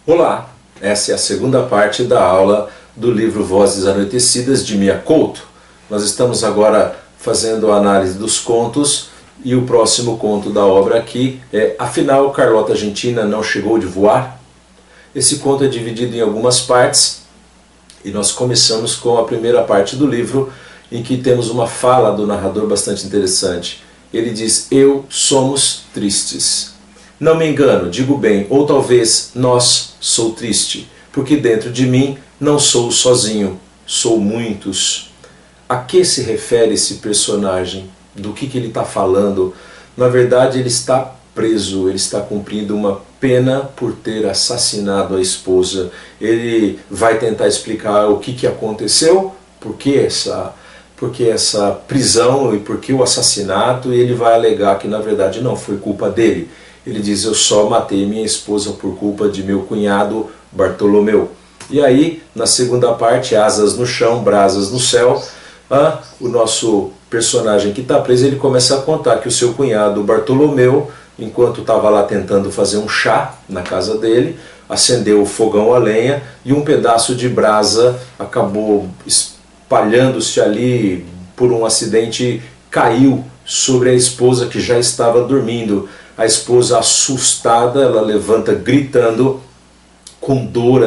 Olá, essa é a segunda parte da aula do livro Vozes Anoitecidas de Mia Couto. Nós estamos agora fazendo a análise dos contos e o próximo conto da obra aqui é Afinal, Carlota Argentina não chegou de voar? Esse conto é dividido em algumas partes e nós começamos com a primeira parte do livro, em que temos uma fala do narrador bastante interessante. Ele diz: eu somos tristes. Não me engano, digo bem, ou talvez nós sou triste, porque dentro de mim não sou sozinho, sou muitos. A que se refere esse personagem? Do que ele está falando? Na verdade, ele está preso, ele está cumprindo uma pena por ter assassinado a esposa. Ele vai tentar explicar o que aconteceu, por que essa prisão e por que o assassinato, e ele vai alegar que na verdade não foi culpa dele. Ele diz: eu só matei minha esposa por culpa de meu cunhado Bartolomeu. E aí, na segunda parte, asas no chão, brasas no céu, o nosso personagem que está preso, ele começa a contar que o seu cunhado Bartolomeu, enquanto estava lá tentando fazer um chá na casa dele, acendeu o fogão a lenha e um pedaço de brasa acabou espalhando-se ali por um acidente, caiu sobre a esposa que já estava dormindo. A esposa, assustada, ela levanta gritando, com dor,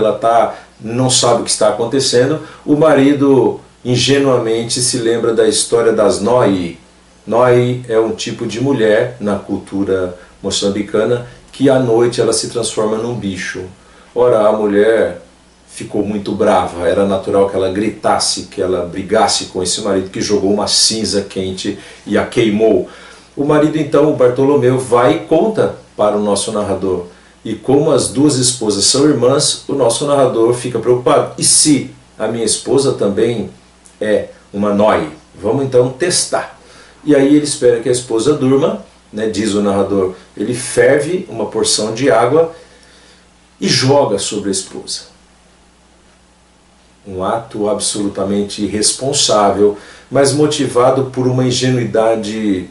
não sabe o que está acontecendo. O marido ingenuamente se lembra da história das Noi. Noi é um tipo de mulher na cultura moçambicana que à noite ela se transforma num bicho. Ora, a mulher ficou muito brava, era natural que ela gritasse, que ela brigasse com esse marido que jogou uma cinza quente e a queimou. O marido então, o Bartolomeu, vai e conta para o nosso narrador. E como as duas esposas são irmãs, o nosso narrador fica preocupado. E se a minha esposa também é uma Noi? Vamos então testar. E aí ele espera que a esposa durma, diz o narrador. Ele ferve uma porção de água e joga sobre a esposa. Um ato absolutamente irresponsável, mas motivado por uma ingenuidade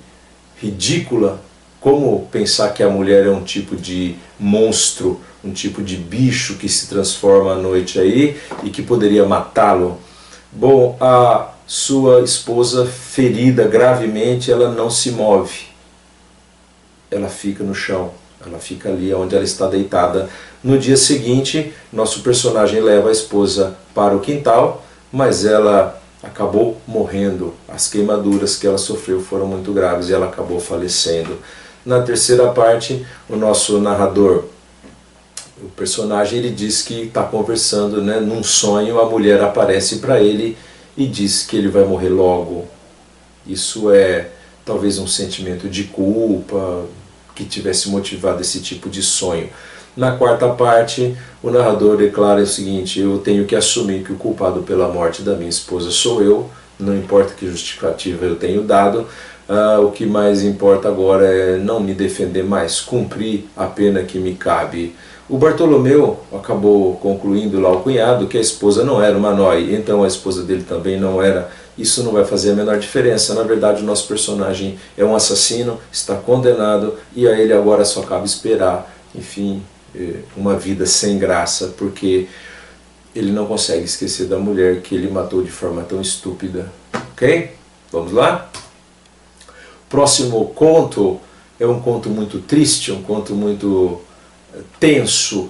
ridícula. Como pensar que a mulher é um tipo de monstro, um tipo de bicho que se transforma à noite aí e que poderia matá-lo? Bom, a sua esposa, ferida gravemente, ela não se move. Ela fica no chão, ela fica ali onde ela está deitada. No dia seguinte, nosso personagem leva a esposa para o quintal, mas ela acabou morrendo. As queimaduras que ela sofreu foram muito graves e ela acabou falecendo. Na terceira parte, o nosso narrador, o personagem, ele diz que está conversando, num sonho, a mulher aparece para ele e diz que ele vai morrer logo. Isso é talvez um sentimento de culpa que tivesse motivado esse tipo de sonho. Na quarta parte, o narrador declara o seguinte: eu tenho que assumir que o culpado pela morte da minha esposa sou eu, não importa que justificativa eu tenho dado, o que mais importa agora é não me defender mais, cumprir a pena que me cabe. O Bartolomeu acabou concluindo lá, o cunhado, que a esposa não era uma Noi, então a esposa dele também não era. Isso não vai fazer a menor diferença. Na verdade, o nosso personagem é um assassino, está condenado, e a ele agora só cabe esperar, enfim, uma vida sem graça, porque ele não consegue esquecer da mulher que ele matou de forma tão estúpida. Ok? Vamos lá? Próximo conto é um conto muito triste, um conto muito tenso.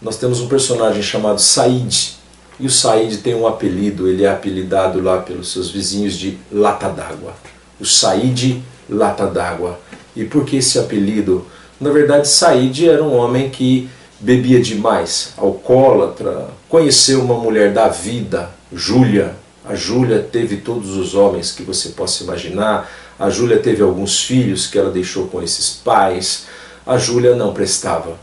Nós temos um personagem chamado Said, e o Said tem um apelido, ele é apelidado lá pelos seus vizinhos de Lata d'Água. O Said Lata d'Água. E por que esse apelido? Na verdade, Said era um homem que bebia demais, alcoólatra, conheceu uma mulher da vida, Júlia. A Júlia teve todos os homens que você possa imaginar. A Júlia teve alguns filhos que ela deixou com esses pais. A Júlia não prestava,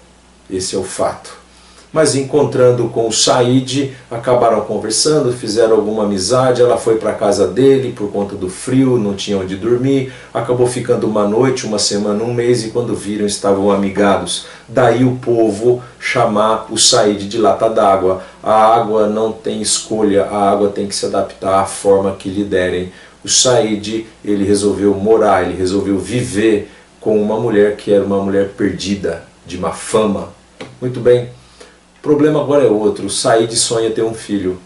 esse é o fato. Mas encontrando com o Said, acabaram conversando, fizeram alguma amizade. Ela foi para a casa dele por conta do frio, não tinha onde dormir, acabou ficando uma noite, uma semana, um mês, e quando viram estavam amigados. Daí o povo chamar o Said de Lata d'Água. A água não tem escolha, a água tem que se adaptar à forma que lhe derem. O Said, ele resolveu morar, ele resolveu viver com uma mulher que era uma mulher perdida, de má fama. Muito bem. O problema agora é outro. O Said sonha ter um filho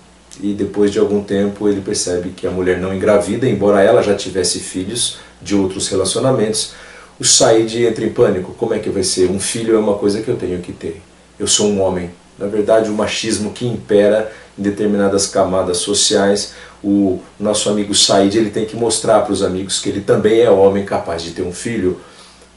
e depois de algum tempo ele percebe que a mulher não engravida, embora ela já tivesse filhos de outros relacionamentos. O Said entra em pânico. Como é que vai ser? Um filho é uma coisa que eu tenho que ter. Eu sou um homem. Na verdade, o machismo que impera em determinadas camadas sociais, o nosso amigo Said, ele tem que mostrar para os amigos que ele também é homem capaz de ter um filho.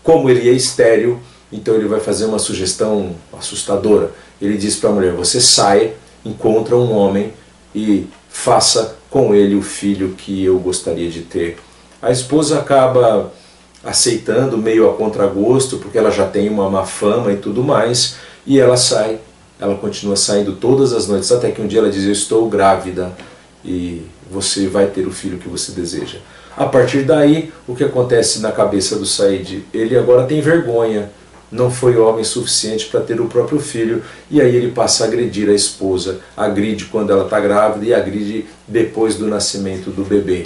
Como ele é estéril, então ele vai fazer uma sugestão assustadora. Ele diz para a mulher: você sai, encontra um homem e faça com ele o filho que eu gostaria de ter. A esposa acaba aceitando meio a contragosto, porque ela já tem uma má fama e tudo mais, e ela sai. Ela continua saindo todas as noites, até que um dia ela diz: eu estou grávida e você vai ter o filho que você deseja. A partir daí, o que acontece na cabeça do Said? Ele agora tem vergonha, não foi homem suficiente para ter o próprio filho, e aí ele passa a agredir a esposa, agride quando ela está grávida e agride depois do nascimento do bebê.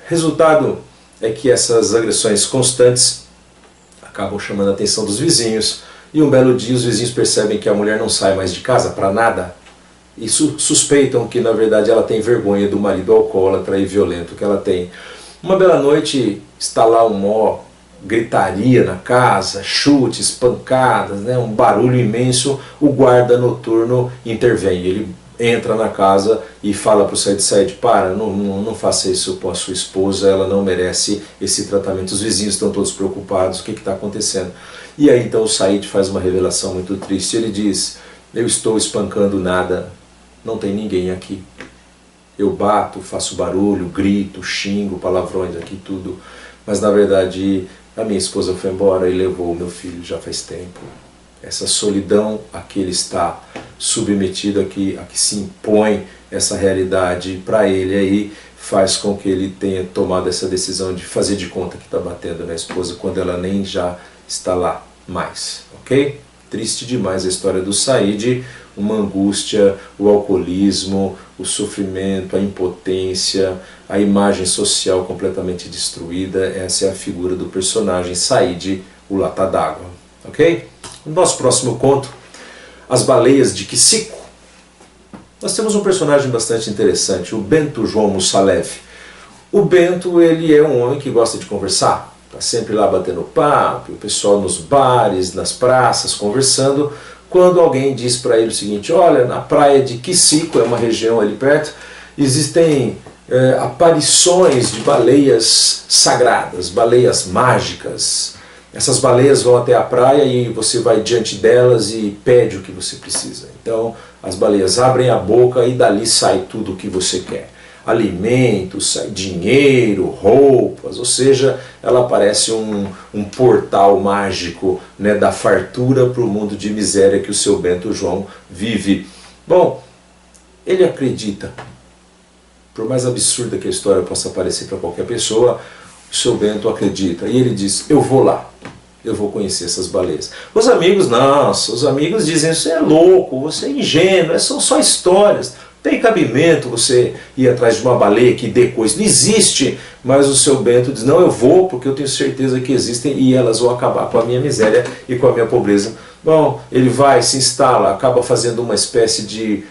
Resultado é que essas agressões constantes acabam chamando a atenção dos vizinhos, e um belo dia os vizinhos percebem que a mulher não sai mais de casa para nada e suspeitam que na verdade ela tem vergonha do marido alcoólatra e violento que ela tem. Uma bela noite está lá gritaria na casa, chutes, pancadas, né, um barulho imenso. O guarda noturno intervém, ele entra na casa e fala para o Said: para, não faça isso com a sua esposa, ela não merece esse tratamento, os vizinhos estão todos preocupados, o que está acontecendo? E aí então o Said faz uma revelação muito triste, ele diz: eu estou espancando nada, não tem ninguém aqui. Eu bato, faço barulho, grito, xingo, palavrões aqui, tudo, mas na verdade a minha esposa foi embora e levou o meu filho já faz tempo. Essa solidão a que ele está submetido, a que se impõe essa realidade para ele aí, faz com que ele tenha tomado essa decisão de fazer de conta que está batendo na esposa quando ela nem já está lá mais, ok? Triste demais a história do Said, uma angústia, o alcoolismo, o sofrimento, a impotência, a imagem social completamente destruída. Essa é a figura do personagem Said, o lata d'água, ok? No nosso próximo conto, As Baleias de Kisico, nós temos um personagem bastante interessante, o Bento João Mussalev. O Bento, ele é um homem que gosta de conversar, está sempre lá batendo papo, o pessoal nos bares, nas praças, conversando, quando alguém diz para ele o seguinte: olha, na praia de Kisico, é uma região ali perto, existem aparições de baleias sagradas, baleias mágicas. Essas baleias vão até a praia e você vai diante delas e pede o que você precisa. Então as baleias abrem a boca e dali sai tudo o que você quer. Alimentos, sai dinheiro, roupas, ou seja, ela parece um portal mágico, né, da fartura para o mundo de miséria que o seu Bento João vive. Bom, ele acredita, por mais absurda que a história possa parecer para qualquer pessoa, o seu Bento acredita e ele diz: eu vou lá, eu vou conhecer essas baleias. Os amigos, nossa, os amigos dizem: você é louco, você é ingênuo, são só histórias, tem cabimento você ir atrás de uma baleia que dê coisa, não existe. Mas o seu Bento diz: não, eu vou porque eu tenho certeza que existem e elas vão acabar com a minha miséria e com a minha pobreza. Bom, ele vai, se instala, acaba fazendo uma espécie de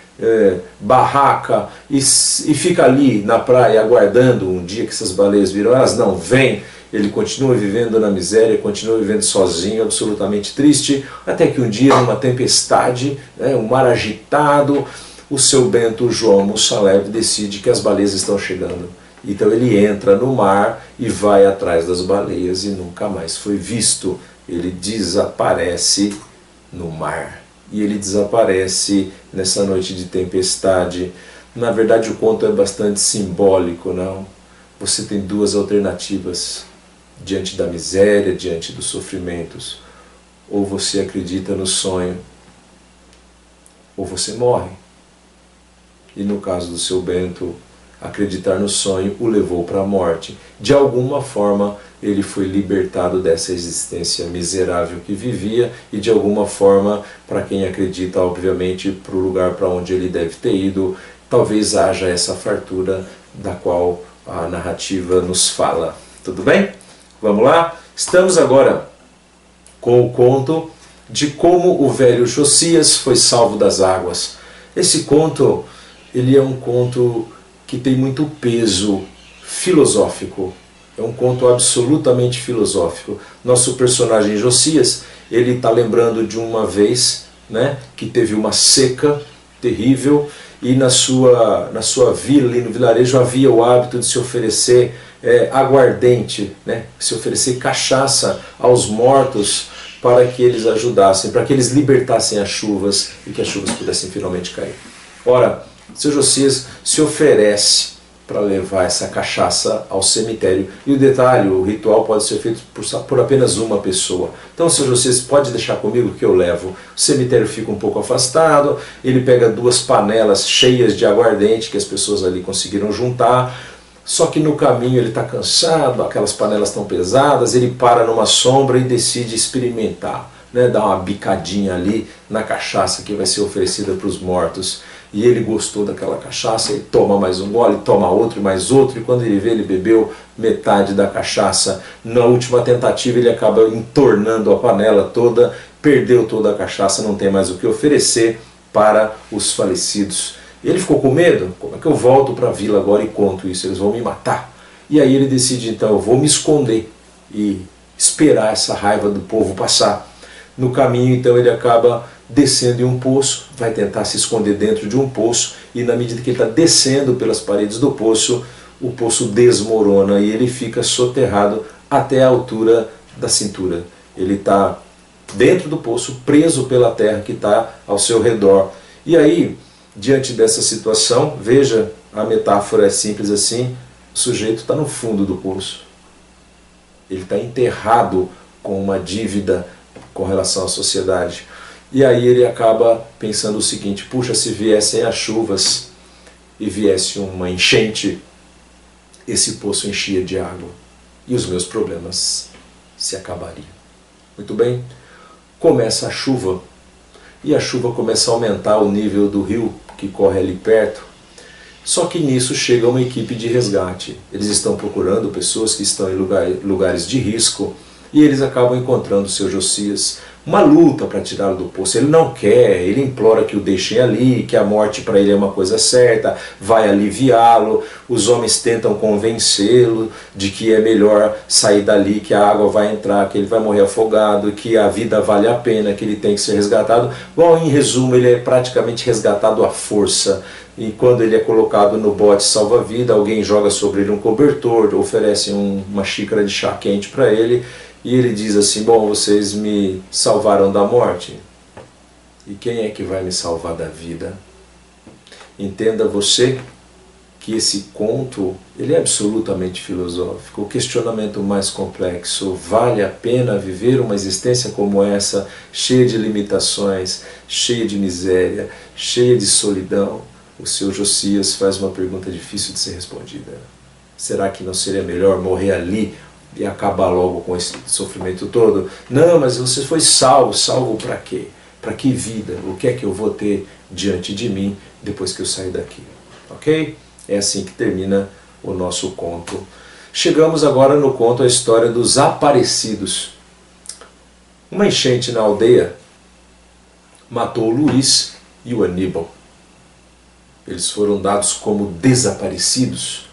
barraca e fica ali na praia aguardando um dia que essas baleias virão. Elas não vêm, ele continua vivendo na miséria, continua vivendo sozinho, absolutamente triste, até que um dia, numa tempestade, um mar agitado, o seu Bento João Mussalev decide que as baleias estão chegando. Então ele entra no mar e vai atrás das baleias e nunca mais foi visto. Ele desaparece no mar. E ele desaparece nessa noite de tempestade. Na verdade o conto é bastante simbólico, não? Você tem duas alternativas diante da miséria, diante dos sofrimentos. Ou você acredita no sonho, ou você morre. E no caso do seu Bento, acreditar no sonho o levou para a morte. De alguma forma ele foi libertado dessa existência miserável que vivia e de alguma forma, para quem acredita, obviamente, para o lugar para onde ele deve ter ido, talvez haja essa fartura da qual a narrativa nos fala. Tudo bem? Vamos lá? Estamos agora com o conto de como o velho Josias foi salvo das águas. Esse conto, ele é um conto que tem muito peso filosófico. É um conto absolutamente filosófico. Nosso personagem Josias, ele está lembrando de uma vez, né, que teve uma seca terrível e na sua vila, ali no vilarejo, havia o hábito de se oferecer aguardente, né, se oferecer cachaça aos mortos para que eles ajudassem, para que eles libertassem as chuvas e que as chuvas pudessem finalmente cair. Ora, seu Josias se oferece para levar essa cachaça ao cemitério. E o detalhe, o ritual pode ser feito por apenas uma pessoa. Então, seu Josias, pode deixar comigo que eu levo. O cemitério fica um pouco afastado, ele pega 2 panelas cheias de aguardente que as pessoas ali conseguiram juntar, só que no caminho ele está cansado, aquelas panelas estão pesadas, ele para numa sombra e decide experimentar, né, dar uma bicadinha ali na cachaça que vai ser oferecida para os mortos. E ele gostou daquela cachaça, e toma mais um gole, toma outro e mais outro, e quando ele vê, ele bebeu metade da cachaça. Na última tentativa ele acaba entornando a panela toda, perdeu toda a cachaça, não tem mais o que oferecer para os falecidos. Ele ficou com medo, como é que eu volto para a vila agora e conto isso? Eles vão me matar. E aí ele decide, então, eu vou me esconder e esperar essa raiva do povo passar. No caminho, então, ele acaba descendo em um poço, vai tentar se esconder dentro de um poço, e na medida que ele está descendo pelas paredes do poço, o poço desmorona e ele fica soterrado até a altura da cintura. Ele está dentro do poço, preso pela terra que está ao seu redor. E aí, diante dessa situação, veja, a metáfora é simples assim, o sujeito está no fundo do poço. Ele está enterrado com uma dívida com relação à sociedade. E aí ele acaba pensando o seguinte, puxa, se viessem as chuvas e viesse uma enchente, esse poço enchia de água e os meus problemas se acabariam. Muito bem, começa a chuva e a chuva começa a aumentar o nível do rio que corre ali perto. Só que nisso chega uma equipe de resgate. Eles estão procurando pessoas que estão em lugares de risco e eles acabam encontrando o seu Josias. Uma luta para tirá-lo do poço. Ele não quer, ele implora que o deixem ali, que a morte para ele é uma coisa certa, vai aliviá-lo. Os homens tentam convencê-lo de que é melhor sair dali, que a água vai entrar, que ele vai morrer afogado, que a vida vale a pena, que ele tem que ser resgatado. Bom, em resumo, ele é praticamente resgatado à força. E quando ele é colocado no bote salva-vida, alguém joga sobre ele um cobertor, oferece uma xícara de chá quente para ele, e ele diz assim, bom, vocês me salvaram da morte, e quem é que vai me salvar da vida? Entenda você que esse conto, ele é absolutamente filosófico. O questionamento mais complexo, vale a pena viver uma existência como essa, cheia de limitações, cheia de miséria, cheia de solidão? O seu Josias faz uma pergunta difícil de ser respondida. Será que não seria melhor morrer ali e acabar logo com esse sofrimento todo? Não, mas você foi salvo. Salvo para quê? Para que vida? O que é que eu vou ter diante de mim depois que eu sair daqui? Ok? É assim que termina o nosso conto. Chegamos agora no conto a história dos aparecidos. Uma enchente na aldeia matou o Luiz e o Aníbal. Eles foram dados como desaparecidos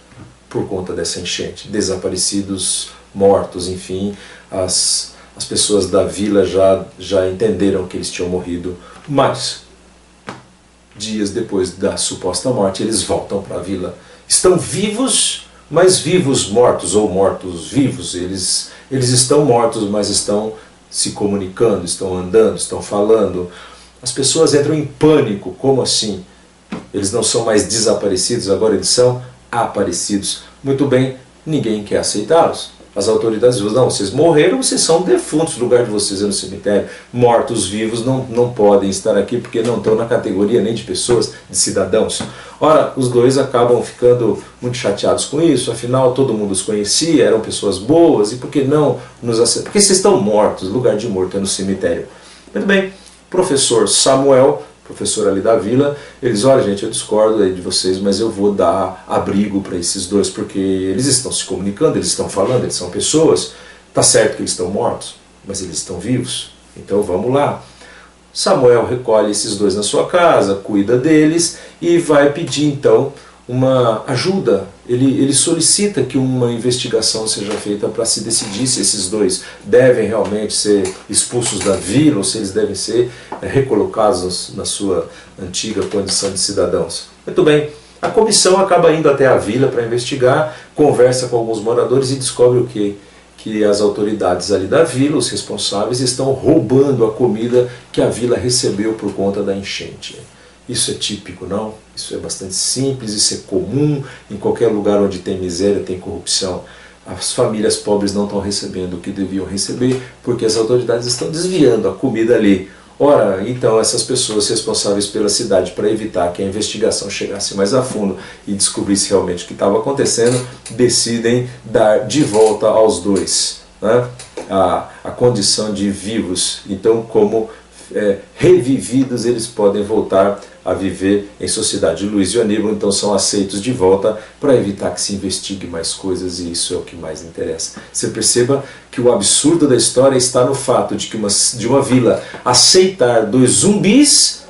por conta dessa enchente. Desaparecidos, mortos, enfim, as pessoas da vila já entenderam que eles tinham morrido, mas dias depois da suposta morte eles voltam para a vila. Estão vivos, mas vivos mortos, ou mortos vivos. Eles estão mortos, mas estão se comunicando, estão andando, estão falando. As pessoas entram em pânico. Como assim? Eles não são mais desaparecidos, agora eles são aparecidos. Muito bem, ninguém quer aceitá-los. As autoridades dizem, não, vocês morreram, vocês são defuntos, o lugar de vocês é no cemitério. Mortos vivos não podem estar aqui porque não estão na categoria nem de pessoas, de cidadãos. Ora, os dois acabam ficando muito chateados com isso, afinal todo mundo os conhecia, eram pessoas boas, e por que não nos aceitar? Porque vocês estão mortos, o lugar de morto é no cemitério. Muito bem, professor Samuel, professor ali da vila, eles, olha gente, eu discordo de vocês, mas eu vou dar abrigo para esses dois, porque eles estão se comunicando, eles estão falando, eles são pessoas, tá certo que eles estão mortos, mas eles estão vivos. Então vamos lá. Samuel recolhe esses dois na sua casa, cuida deles e vai pedir então uma ajuda. Ele solicita que uma investigação seja feita para se decidir se esses dois devem realmente ser expulsos da vila ou se eles devem ser recolocados na sua antiga condição de cidadãos. Muito bem, a comissão acaba indo até a vila para investigar, conversa com alguns moradores e descobre o quê? Que as autoridades ali da vila, os responsáveis, estão roubando a comida que a vila recebeu por conta da enchente. Isso é típico, não? Isso é bastante simples, isso é comum, em qualquer lugar onde tem miséria, tem corrupção. As famílias pobres não estão recebendo o que deviam receber, porque as autoridades estão desviando a comida ali. Ora, então essas pessoas responsáveis pela cidade, para evitar que a investigação chegasse mais a fundo e descobrisse realmente o que estava acontecendo, decidem dar de volta aos dois, né, a condição de vivos. Então, como revividos, eles podem voltar a viver em sociedade. Luís e Aníbal então são aceitos de volta para evitar que se investigue mais coisas, e isso é o que mais interessa. Você perceba que o absurdo da história está no fato de que uma vila aceitar dois zumbis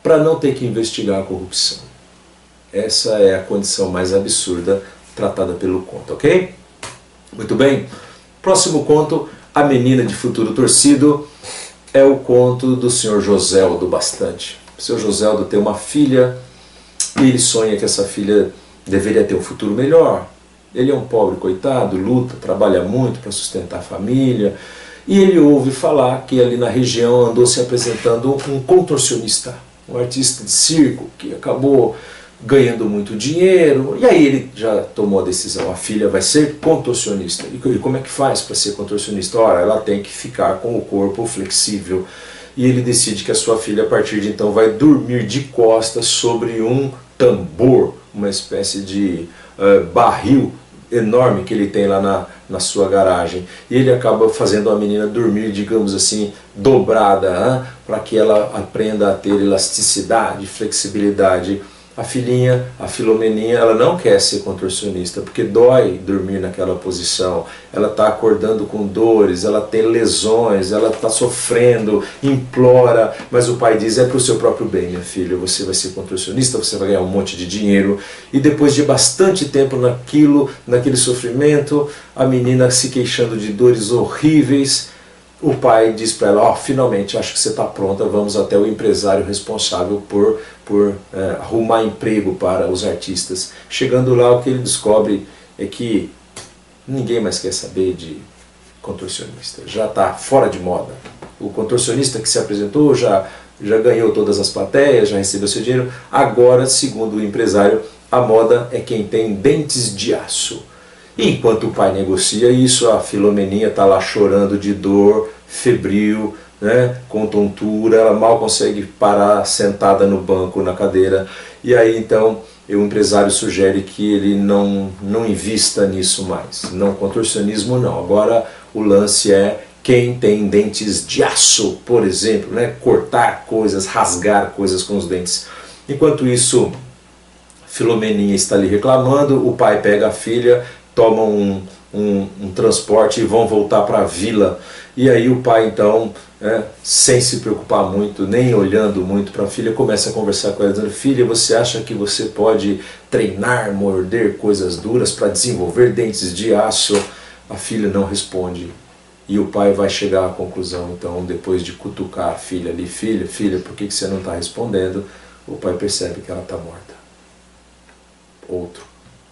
para não ter que investigar a corrupção. Essa é a condição mais absurda tratada pelo conto, ok? Muito bem. Próximo conto, A Menina de Futuro Torcido, é o conto do Sr. Joseldo Bastante. O Sr. Joseldo tem uma filha e ele sonha que essa filha deveria ter um futuro melhor. Ele é um pobre coitado, luta, trabalha muito para sustentar a família, e ele ouve falar que ali na região andou se apresentando um contorcionista, um artista de circo que acabou ganhando muito dinheiro, e aí ele já tomou a decisão: a filha vai ser contorcionista. E como é que faz para ser contorcionista? Ora, ela tem que ficar com o corpo flexível. E ele decide que a sua filha, a partir de então, vai dormir de costas sobre um tambor, uma espécie de barril enorme que ele tem lá na sua garagem. E ele acaba fazendo a menina dormir, digamos assim, dobrada, para que ela aprenda a ter elasticidade, flexibilidade. A filhinha, a Filomeninha, ela não quer ser contorcionista, porque dói dormir naquela posição. Ela está acordando com dores, ela tem lesões, ela está sofrendo, implora, mas o pai diz: é para o seu próprio bem, minha filha, você vai ser contorcionista, você vai ganhar um monte de dinheiro. E depois de bastante tempo naquele sofrimento, a menina se queixando de dores horríveis, o pai diz para ela: finalmente, acho que você está pronta, vamos até o empresário responsável por arrumar emprego para os artistas. Chegando lá, o que ele descobre é que ninguém mais quer saber de contorcionista, já está fora de moda. O contorcionista que se apresentou já ganhou todas as plateias, já recebeu seu dinheiro. Agora, segundo o empresário, a moda é quem tem dentes de aço. E enquanto o pai negocia isso, a Filomeninha está lá chorando de dor, febril, né, com tontura, ela mal consegue parar sentada no banco, na cadeira. E aí então o empresário sugere que ele não invista nisso mais. Não, contorcionismo não. Agora o lance é quem tem dentes de aço, por exemplo, né, cortar coisas, rasgar coisas com os dentes. Enquanto isso, Filomeninha está ali reclamando, o pai pega a filha, tomam um transporte e vão voltar para a vila. E aí o pai então, sem se preocupar muito, nem olhando muito para a filha, começa a conversar com ela, dizendo: filha, você acha que você pode treinar, morder coisas duras para desenvolver dentes de aço? A filha não responde. E o pai vai chegar à conclusão, então, depois de cutucar a filha ali: filha, por que você não está respondendo? O pai percebe que ela está morta. Outro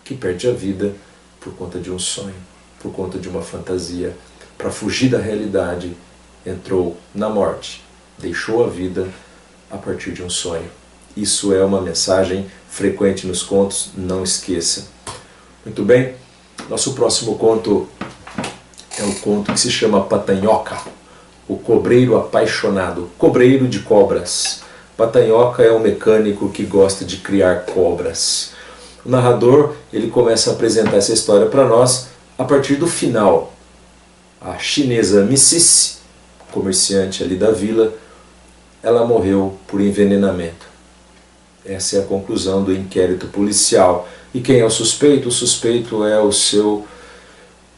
que perde a vida por conta de um sonho, por conta de uma fantasia, para fugir da realidade, entrou na morte, deixou a vida a partir de um sonho. Isso é uma mensagem frequente nos contos, não esqueça. Muito bem, nosso próximo conto é um conto que se chama Patanhoca, o cobreiro apaixonado, cobreiro de cobras. Patanhoca é um mecânico que gosta de criar cobras. O narrador, ele começa a apresentar essa história para nós a partir do final. A chinesa Mrs., comerciante ali da vila, ela morreu por envenenamento. Essa é a conclusão do inquérito policial. E quem é o suspeito? O suspeito é o seu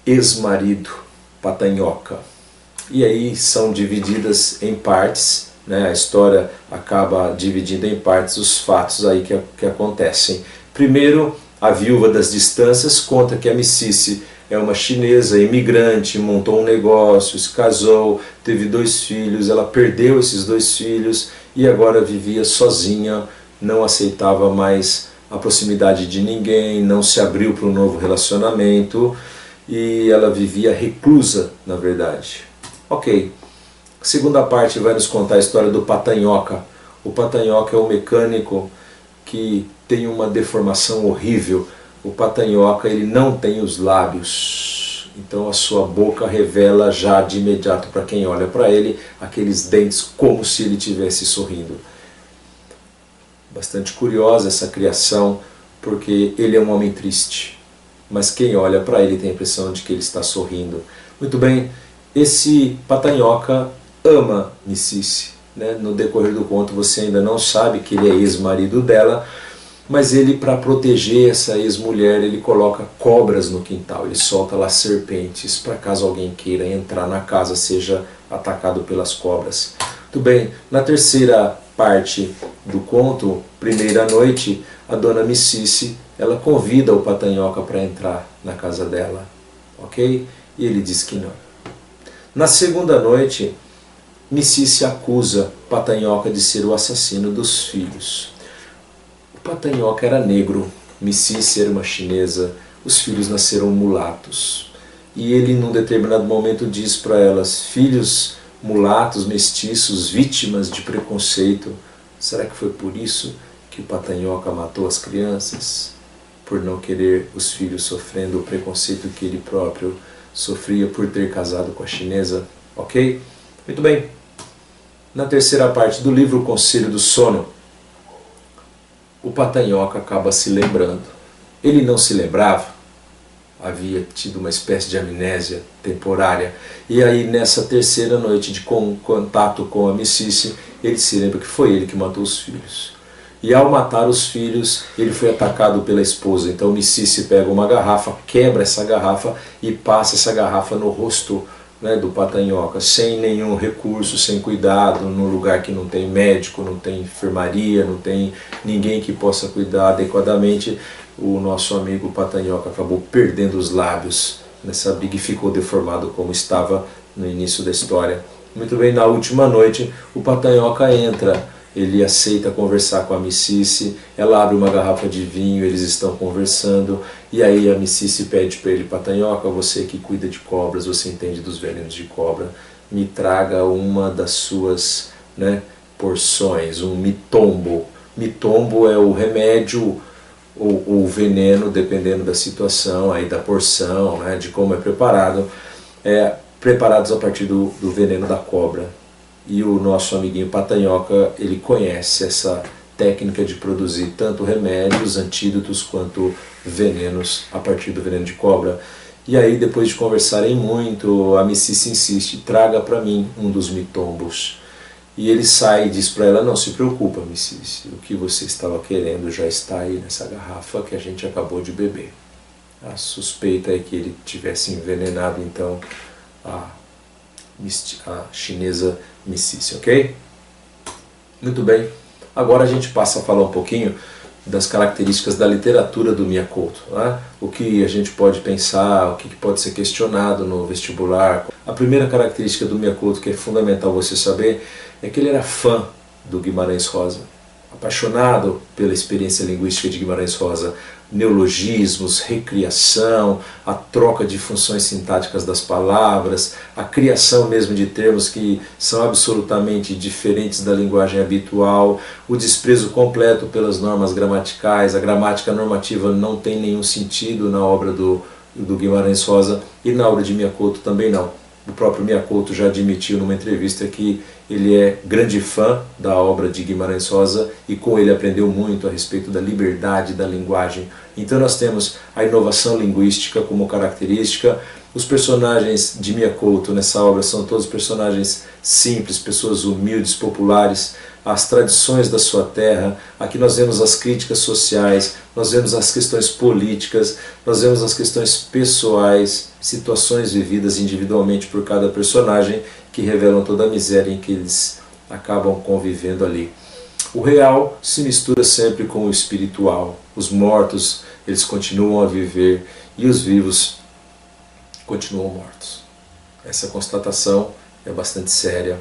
ex-marido, Patanhoca. e aí são divididas em partes, né? A história acaba dividindo em partes os fatos aí que acontecem. Primeiro, a Viúva das Distâncias conta que a Micici é uma chinesa imigrante, montou um negócio, se casou, teve 2 filhos, ela perdeu esses 2 filhos e agora vivia sozinha, não aceitava mais a proximidade de ninguém, não se abriu para um novo relacionamento e ela vivia reclusa, na verdade. Ok, a segunda parte vai nos contar a história do Patanhoca. O Patanhoca é um mecânico que tem uma deformação horrível. O Patanhoca, ele não tem os lábios, então a sua boca revela já de imediato para quem olha para ele aqueles dentes como se ele estivesse sorrindo. Bastante curiosa essa criação, porque ele é um homem triste, mas quem olha para ele tem a impressão de que ele está sorrindo. Muito bem, esse Patanhoca ama Micici, né? No decorrer do conto você ainda não sabe que ele é ex-marido dela, mas ele, para proteger essa ex-mulher, ele coloca cobras no quintal, ele solta lá serpentes, para caso alguém queira entrar na casa, seja atacado pelas cobras. Muito bem, na terceira parte do conto, primeira noite, a dona Micici, ela convida o Patanhoca para entrar na casa dela, ok? E ele diz que não. Na segunda noite, Micici acusa Patanhoca de ser o assassino dos filhos. Patanhoca era negro, Micici era uma chinesa, os filhos nasceram mulatos. E ele, num determinado momento, diz para elas: filhos mulatos, mestiços, vítimas de preconceito. Será que foi por isso que o Patanhoca matou as crianças? Por não querer os filhos sofrendo o preconceito que ele próprio sofria por ter casado com a chinesa? Ok? Muito bem. Na terceira parte do livro, O Conselho do Sono, o Patanhoca acaba se lembrando. Ele não se lembrava, havia tido uma espécie de amnésia temporária, e aí nessa terceira noite de contato com a Micici, ele se lembra que foi ele que matou os filhos. E ao matar os filhos, ele foi atacado pela esposa. Então Micici pega uma garrafa, quebra essa garrafa e passa essa garrafa no rosto, né, do Patanhoca, sem nenhum recurso, sem cuidado, num lugar que não tem médico, não tem enfermaria, não tem ninguém que possa cuidar adequadamente. O nosso amigo Patanhoca acabou perdendo os lábios, né, sabe, e ficou deformado como estava no início da história. Muito bem, na última noite o Patanhoca entra, ele aceita conversar com a Micici, ela abre uma garrafa de vinho, eles estão conversando, e aí a Micici pede para ele: Patanhoca, você que cuida de cobras, você entende dos venenos de cobra, me traga uma das suas, né, porções, um mitombo. Mitombo é o remédio ou o veneno, dependendo da situação, aí da porção, né, de como é preparado, preparados a partir do veneno da cobra. E o nosso amiguinho Patanhoca, ele conhece essa técnica de produzir tanto remédios, antídotos, quanto venenos a partir do veneno de cobra. E aí, depois de conversarem muito, a Micici insiste: traga para mim um dos mitombos. E ele sai e diz para ela: não se preocupa, Micici, o que você estava querendo já está aí nessa garrafa que a gente acabou de beber. A suspeita é que ele tivesse envenenado então a chinesa Micici, ok? Muito bem, agora a gente passa a falar um pouquinho das características da literatura do Miyako, né? O que a gente pode pensar, o que pode ser questionado no vestibular. A primeira característica do Miyako, que é fundamental você saber, é que ele era fã do Guimarães Rosa, apaixonado pela experiência linguística de Guimarães Rosa, neologismos, recriação, a troca de funções sintáticas das palavras, a criação mesmo de termos que são absolutamente diferentes da linguagem habitual, o desprezo completo pelas normas gramaticais. A gramática normativa não tem nenhum sentido na obra do Guimarães Rosa, e na obra de Miyako também não. O próprio Miyako já admitiu numa entrevista que ele é grande fã da obra de Guimarães Rosa e com ele aprendeu muito a respeito da liberdade da linguagem. Então nós temos a inovação linguística como característica. Os personagens de Miyako nessa obra são todos personagens simples, pessoas humildes, populares. as tradições da sua terra. Aqui nós vemos as críticas sociais, nós vemos as questões políticas, nós vemos as questões pessoais, situações vividas individualmente por cada personagem, que revelam toda a miséria em que eles acabam convivendo ali. O real se mistura sempre com o espiritual. Os mortos, eles continuam a viver e os vivos continuam mortos. Essa constatação é bastante séria.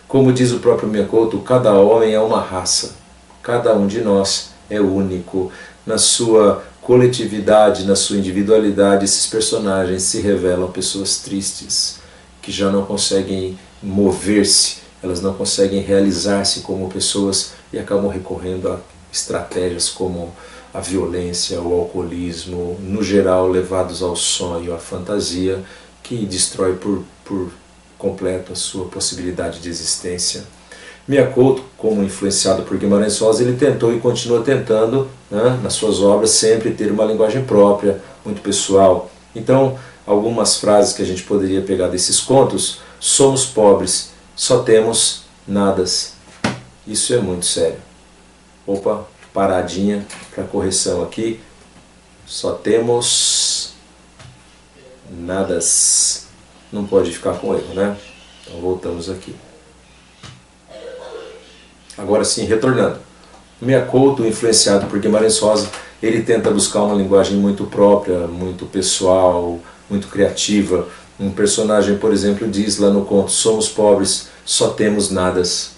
Como diz o próprio Miyakoto, cada homem é uma raça. Cada um de nós é único. Na sua coletividade, na sua individualidade, esses personagens se revelam pessoas tristes, que já não conseguem mover-se, elas não conseguem realizar-se como pessoas e acabam recorrendo a estratégias como a violência, o alcoolismo, no geral levados ao sonho, à fantasia, que destrói por completo a sua possibilidade de existência. Miyakoto, como influenciado por Guimarães Rosa, ele tentou e continua tentando, né, nas suas obras, sempre ter uma linguagem própria, muito pessoal. Então, algumas frases que a gente poderia pegar desses contos: somos pobres, só temos nadas. Isso é muito sério. Opa, paradinha para correção aqui. Só temos nadas. Não pode ficar com erro, né? Então voltamos aqui. Agora sim, retornando. Miyakoto, influenciado por Guimarães Rosa, ele tenta buscar uma linguagem muito própria, muito pessoal, muito criativa. Um personagem, por exemplo, diz lá no conto: somos pobres, só temos nadas.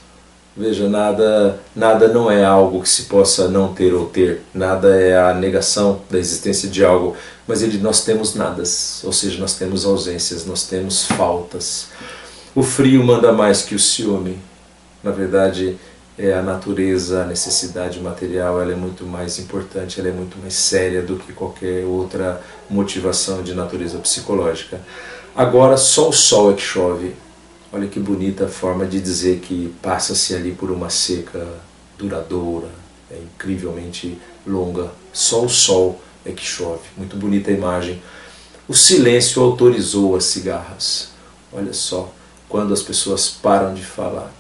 Veja, nada não é algo que se possa não ter ou ter. Nada é a negação da existência de algo. Mas nós temos nadas, ou seja, nós temos ausências, nós temos faltas. O frio manda mais que o ciúme. Na verdade, a natureza, a necessidade material, ela é muito mais importante, ela é muito mais séria do que qualquer outra motivação de natureza psicológica. Agora, só o sol é que chove. Olha que bonita forma de dizer que passa-se ali por uma seca duradoura, é incrivelmente longa. Só o sol é que chove. Muito bonita a imagem. O silêncio autorizou as cigarras. Olha só, quando as pessoas param de falar,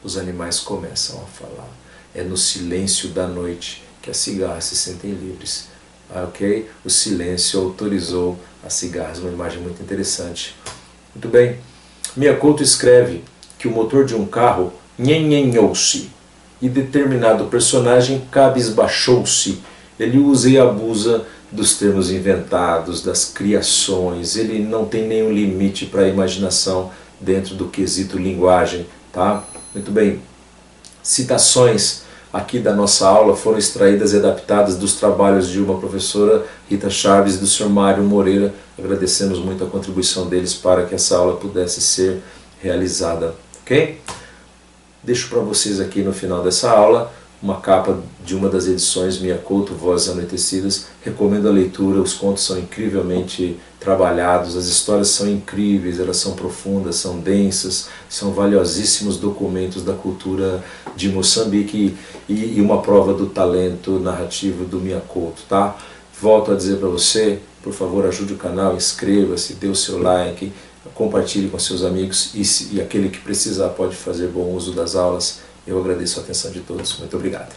os animais começam a falar. É no silêncio da noite que as cigarras se sentem livres. Ok? O silêncio autorizou as cigarras. Uma imagem muito interessante. Muito bem. Miyakoto escreve que o motor de um carro nhenhenhou-se e determinado personagem cabisbaixou-se. Ele usa e abusa dos termos inventados, das criações. Ele não tem nenhum limite para a imaginação dentro do quesito linguagem. Tá? Muito bem. Citações aqui da nossa aula foram extraídas e adaptadas dos trabalhos de uma professora, Rita Chaves, e do Sr. Mário Moreira. Agradecemos muito a contribuição deles para que essa aula pudesse ser realizada. Ok? Deixo para vocês aqui no final dessa aula uma capa de uma das edições Miyakoto, Vozes Anoitecidas. Recomendo a leitura, os contos são incrivelmente trabalhados, as histórias são incríveis, elas são profundas, são densas, são valiosíssimos documentos da cultura de Moçambique e uma prova do talento narrativo do Miyakoto. Tá? Volto a dizer para você, por favor, ajude o canal, inscreva-se, dê o seu like, compartilhe com seus amigos e aquele que precisar pode fazer bom uso das aulas. Eu agradeço a atenção de todos. Muito obrigado.